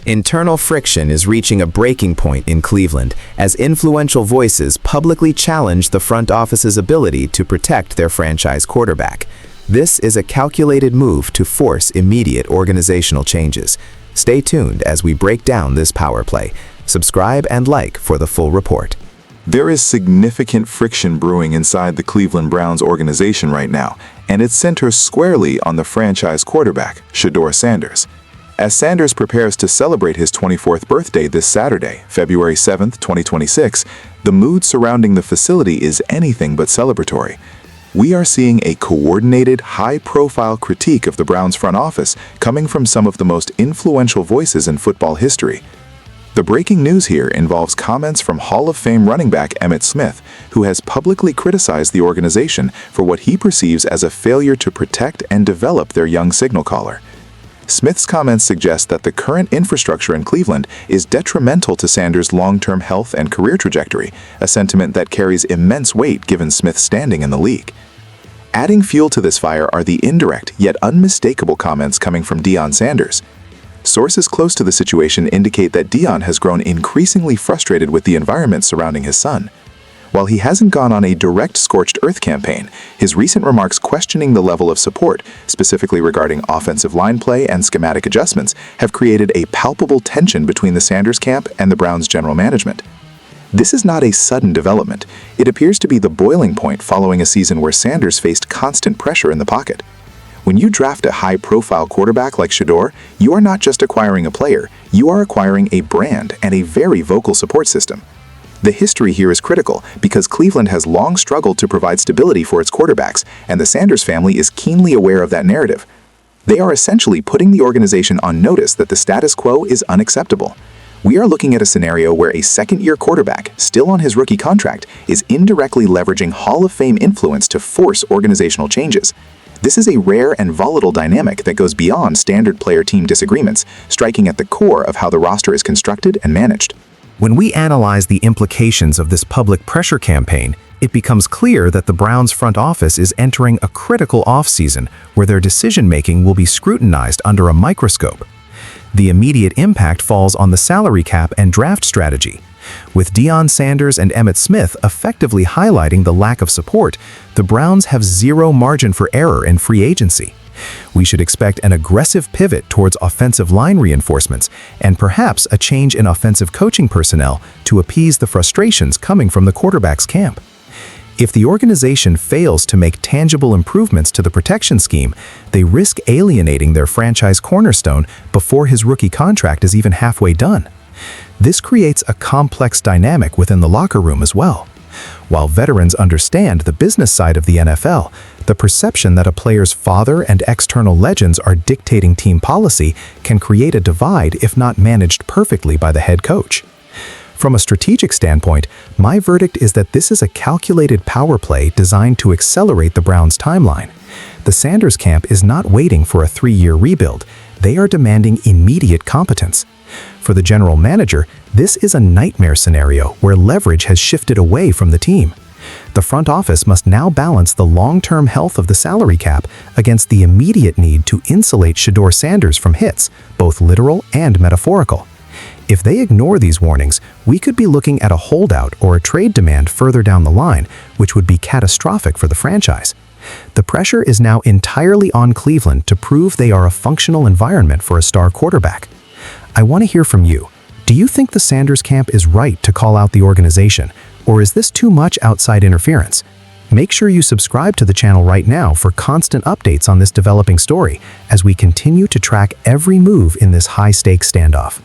Internal friction is reaching a breaking point in Cleveland as influential voices publicly challenge the front office's ability to protect their franchise quarterback. This is a calculated move to force immediate organizational changes. Stay tuned as we break down this power play. Subscribe and like for the full report. There is significant friction brewing inside the Cleveland Browns organization right now, and it centers squarely on the franchise quarterback, Shedeur Sanders. As Sanders prepares to celebrate his 24th birthday this Saturday, February 7, 2026, the mood surrounding the facility is anything but celebratory. We are seeing a coordinated, high-profile critique of the Browns front office coming from some of the most influential voices in football history. The breaking news here involves comments from Hall of Fame running back Emmitt Smith, who has publicly criticized the organization for what he perceives as a failure to protect and develop their young signal caller. Smith's comments suggest that the current infrastructure in Cleveland is detrimental to Sanders' long-term health and career trajectory, a sentiment that carries immense weight given Smith's standing in the league. Adding fuel to this fire are the indirect yet unmistakable comments coming from Deion Sanders. Sources close to the situation indicate that Deion has grown increasingly frustrated with the environment surrounding his son. While he hasn't gone on a direct scorched earth campaign, his recent remarks questioning the level of support, specifically regarding offensive line play and schematic adjustments, have created a palpable tension between the Sanders camp and the Browns' general management. This is not a sudden development. It appears to be the boiling point following a season where Sanders faced constant pressure in the pocket. When you draft a high-profile quarterback like Shedeur, you are not just acquiring a player, you are acquiring a brand and a very vocal support system. The history here is critical because Cleveland has long struggled to provide stability for its quarterbacks, and the Sanders family is keenly aware of that narrative. They are essentially putting the organization on notice that the status quo is unacceptable. We are looking at a scenario where a second-year quarterback, still on his rookie contract, is indirectly leveraging Hall of Fame influence to force organizational changes. This is a rare and volatile dynamic that goes beyond standard player-team disagreements, striking at the core of how the roster is constructed and managed. When we analyze the implications of this public pressure campaign, it becomes clear that the Browns front office is entering a critical offseason where their decision-making will be scrutinized under a microscope. The immediate impact falls on the salary cap and draft strategy. With Deion Sanders and Emmitt Smith effectively highlighting the lack of support, the Browns have zero margin for error in free agency. We should expect an aggressive pivot towards offensive line reinforcements and perhaps a change in offensive coaching personnel to appease the frustrations coming from the quarterback's camp. If the organization fails to make tangible improvements to the protection scheme, they risk alienating their franchise cornerstone before his rookie contract is even halfway done. This creates a complex dynamic within the locker room as well. While veterans understand the business side of the NFL, the perception that a player's father and external legends are dictating team policy can create a divide if not managed perfectly by the head coach. From a strategic standpoint, my verdict is that this is a calculated power play designed to accelerate the Browns' timeline. The Sanders camp is not waiting for a 3-year rebuild. They are demanding immediate competence. For the general manager, this is a nightmare scenario where leverage has shifted away from the team. The front office must now balance the long-term health of the salary cap against the immediate need to insulate Shedeur Sanders from hits, both literal and metaphorical. If they ignore these warnings, we could be looking at a holdout or a trade demand further down the line, which would be catastrophic for the franchise. The pressure is now entirely on Cleveland to prove they are a functional environment for a star quarterback. I want to hear from you. Do you think the Sanders camp is right to call out the organization, or is this too much outside interference? Make sure you subscribe to the channel right now for constant updates on this developing story as we continue to track every move in this high-stakes standoff.